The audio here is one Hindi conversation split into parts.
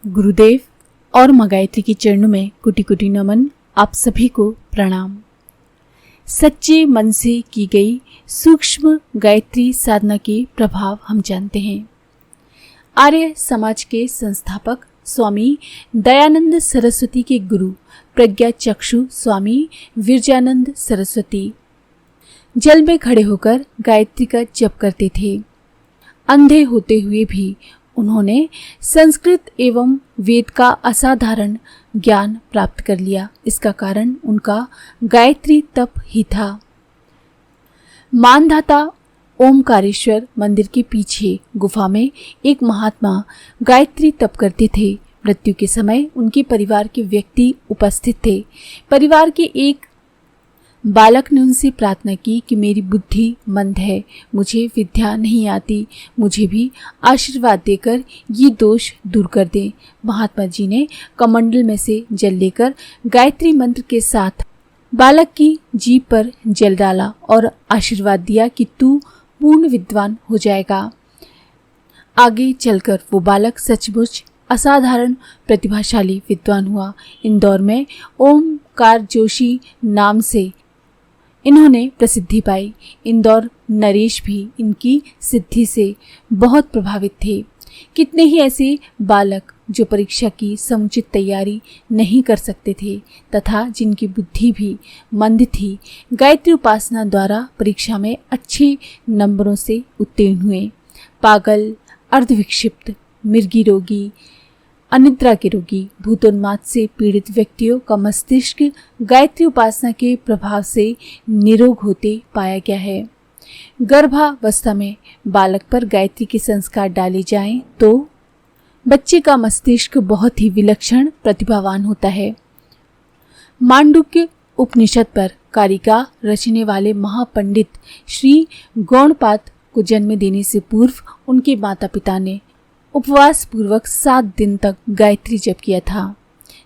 गुरुदेव और मां गायत्री के चरणों में कोटि कोटि नमन। आप सभी को प्रणाम। सच्चे मन से की गई सूक्ष्म गायत्री साधना के प्रभाव हम जानते हैं। आर्य समाज के संस्थापक स्वामी दयानंद सरस्वती के गुरु प्रज्ञा चक्षु स्वामी विरजानंद सरस्वती जल में खड़े होकर गायत्री का जप करते थे। अंधे होते हुए भी उन्होंने संस्कृत एवं वेद का असाधारण ज्ञान प्राप्त कर लिया। इसका कारण उनका गायत्री तप ही था। मानधाता ओमकारेश्वर मंदिर के पीछे गुफा में एक महात्मा गायत्री तप करते थे। मृत्यु के समय उनके परिवार के व्यक्ति उपस्थित थे। परिवार के एक बालक ने उनसे प्रार्थना की कि मेरी बुद्धि मंद है, मुझे विद्या नहीं आती, मुझे भी आशीर्वाद देकर ये दोष दूर कर दें। महात्मा जी ने कमंडल में से जल लेकर गायत्री मंत्र के साथ बालक की जीभ पर जल डाला और आशीर्वाद दिया कि तू पूर्ण विद्वान हो जाएगा। आगे चलकर वो बालक सचमुच असाधारण प्रतिभाशाली विद्वान हुआ। इंदौर में ओमकार जोशी नाम से इन्होंने प्रसिद्धि पाई। इंदौर नरेश भी इनकी सिद्धि से बहुत प्रभावित थे। कितने ही ऐसे बालक जो परीक्षा की समुचित तैयारी नहीं कर सकते थे तथा जिनकी बुद्धि भी मंद थी, गायत्री उपासना द्वारा परीक्षा में अच्छे नंबरों से उत्तीर्ण हुए। पागल, अर्धविक्षिप्त, मिर्गी रोगी, अनिद्रा के रोगी, भूतोन्माद से पीड़ित व्यक्तियों का मस्तिष्क गायत्री उपासना के प्रभाव से निरोग होते पाया गया है। गर्भावस्था में बालक पर गायत्री के संस्कार डाले जाएं तो बच्चे का मस्तिष्क बहुत ही विलक्षण प्रतिभावान होता है। मांडुक्य उपनिषद पर कारिका रचने वाले महापंडित श्री गौणपाद को जन्म देने से पूर्व उनके माता पिता ने उपवास पूर्वक 7 दिन तक गायत्री जप किया था।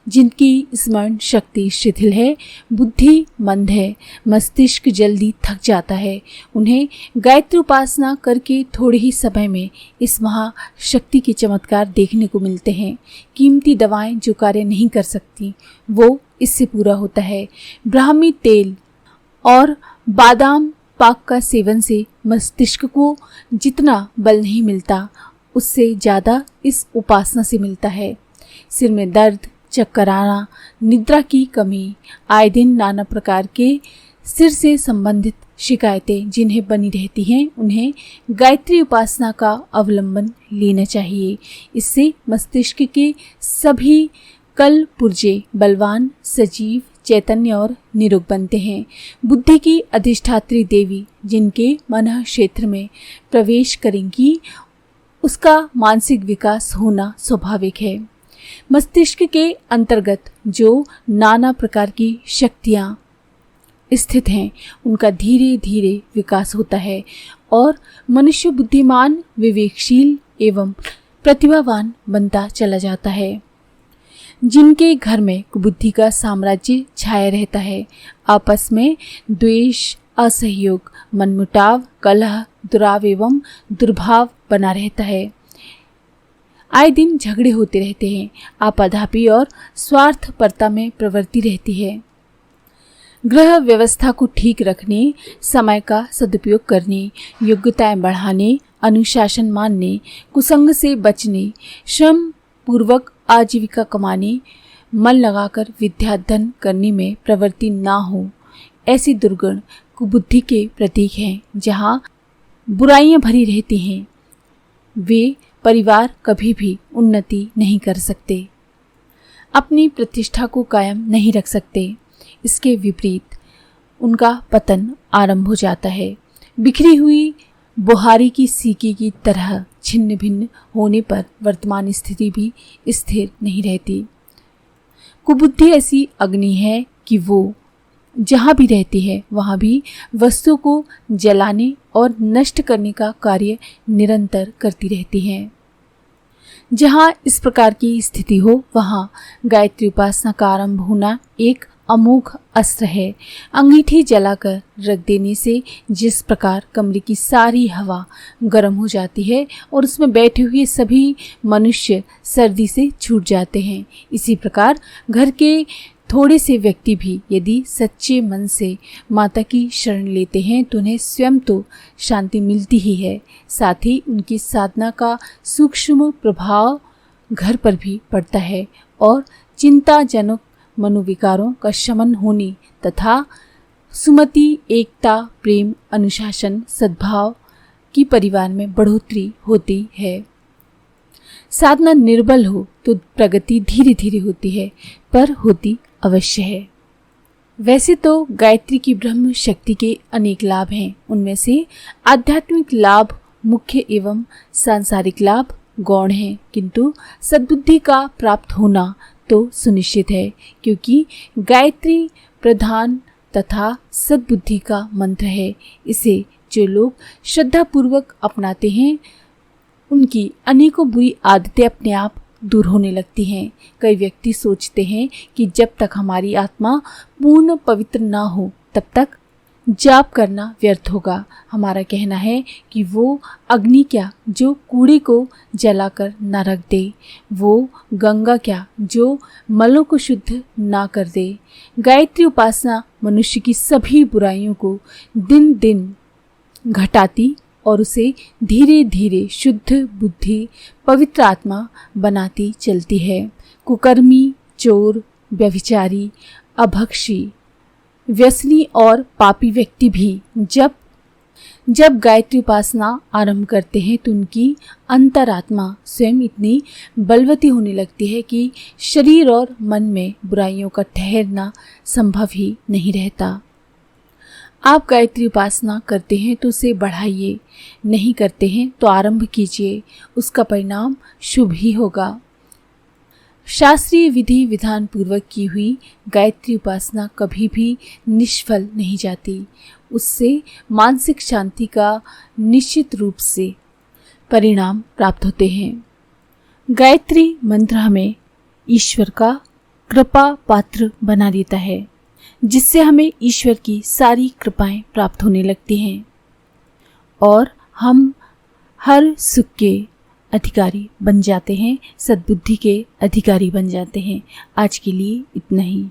जिनकी स्मरण शक्ति शिथिल है, बुद्धि मंद है, मस्तिष्क जल्दी थक जाता है, उन्हें गायत्री उपासना करके थोड़े ही समय में इस महाशक्ति के चमत्कार देखने को मिलते हैं। कीमती दवाएं जो कार्य नहीं कर सकती वो इससे पूरा होता है। ब्राह्मी तेल और बादाम पाक का सेवन से मस्तिष्क को जितना बल नहीं मिलता उससे ज़्यादा इस उपासना से मिलता है। सिर में दर्द, चक्कर आना, निद्रा की कमी, आए दिन नाना प्रकार के सिर से संबंधित शिकायतें जिन्हें बनी रहती हैं, उन्हें गायत्री उपासना का अवलंबन लेना चाहिए। इससे मस्तिष्क के सभी कल पुर्जे बलवान, सजीव, चैतन्य और निरोग बनते हैं। बुद्धि की अधिष्ठात्री देवी जिनके मन क्षेत्र में प्रवेश करेंगी उसका मानसिक विकास होना स्वाभाविक है। मस्तिष्क के अंतर्गत जो नाना प्रकार की शक्तियाँ स्थित हैं उनका धीरे धीरे विकास होता है और मनुष्य बुद्धिमान, विवेकशील एवं प्रतिभावान बनता चला जाता है। जिनके घर में कुबुद्धि का साम्राज्य छाया रहता है, आपस में द्वेष, असहयोग, मनमुटाव, कलह, दुराव एवं दुर्भाव बना रहता है। आए दिन झगड़े होते रहते हैं। आपाधापी और स्वार्थपरता में प्रवृत्ति रहती है। गृह व्यवस्था को ठीक रखने, समय का सदुपयोग करने, योग्यताएं बढ़ाने, अनुशासन मानने, कुसंग से बचने, श्रम पूर्वक आजीविका कमाने, मन लगाकर विद्याधन करने में प्रवृत्ति ना हो, ऐसी दुर्गुण कुबुद्धि के प्रतीक हैं। जहाँ बुराइयां भरी रहती हैं वे परिवार कभी भी उन्नति नहीं कर सकते, अपनी प्रतिष्ठा को कायम नहीं रख सकते। इसके विपरीत उनका पतन आरंभ हो जाता है। बिखरी हुई बुहारी की सीकी की तरह छिन्न भिन्न होने पर वर्तमान स्थिति भी स्थिर नहीं रहती। कुबुद्धि ऐसी अग्नि है कि वो जहाँ भी रहती है वहाँ भी वस्तु को जलाने और नष्ट करने का कार्य निरंतर करती रहती है। जहाँ इस प्रकार की स्थिति हो वहाँ गायत्री उपासना का आरंभ होना एक अमोघ अस्त्र है। अंगीठी जलाकर रख देने से जिस प्रकार कमरे की सारी हवा गर्म हो जाती है और उसमें बैठे हुए सभी मनुष्य सर्दी से छूट जाते हैं, इसी प्रकार घर के थोड़े से व्यक्ति भी यदि सच्चे मन से माता की शरण लेते हैं तो उन्हें स्वयं तो शांति मिलती ही है, साथ ही उनकी साधना का सूक्ष्म प्रभाव घर पर भी पड़ता है और चिंताजनक मनोविकारों का शमन होने तथा सुमति, एकता, प्रेम, अनुशासन, सद्भाव की परिवार में बढ़ोतरी होती है। साधना निर्बल हो तो प्रगति धीरे धीरे होती है, पर होती अवश्य है। वैसे तो गायत्री की ब्रह्म शक्ति के अनेक लाभ हैं, उनमें से आध्यात्मिक लाभ मुख्य एवं सांसारिक लाभ गौण हैं, किंतु सद्बुद्धि का प्राप्त होना तो सुनिश्चित है, क्योंकि गायत्री प्रधान तथा सद्बुद्धि का मंत्र है। इसे जो लोग श्रद्धापूर्वक अपनाते हैं उनकी अनेकों बुरी आदतें अपने आप दूर होने लगती हैं। कई व्यक्ति सोचते हैं कि जब तक हमारी आत्मा पूर्ण पवित्र ना हो तब तक जाप करना व्यर्थ होगा। हमारा कहना है कि वो अग्नि क्या जो कूड़े को जलाकर न रख दे, वो गंगा क्या जो मलों को शुद्ध ना कर दे। गायत्री उपासना मनुष्य की सभी बुराइयों को दिन दिन घटाती और उसे धीरे धीरे शुद्ध बुद्धि, पवित्र आत्मा बनाती चलती है। कुकर्मी, चोर, व्यभिचारी, अभक्षी, व्यसनी और पापी व्यक्ति भी जब गायत्री उपासना आरंभ करते हैं तो उनकी अंतरात्मा स्वयं इतनी बलवती होने लगती है कि शरीर और मन में बुराइयों का ठहरना संभव ही नहीं रहता। आप गायत्री उपासना करते हैं तो उसे बढ़ाइए, नहीं करते हैं तो आरंभ कीजिए, उसका परिणाम शुभ ही होगा। शास्त्रीय विधि विधान पूर्वक की हुई गायत्री उपासना कभी भी निष्फल नहीं जाती। उससे मानसिक शांति का निश्चित रूप से परिणाम प्राप्त होते हैं। गायत्री मंत्र हमें ईश्वर का कृपा पात्र बना देता है, जिससे हमें ईश्वर की सारी कृपाएं प्राप्त होने लगती हैं और हम हर सुख के अधिकारी बन जाते हैं, सद्बुद्धि के अधिकारी बन जाते हैं। आज के लिए इतना ही।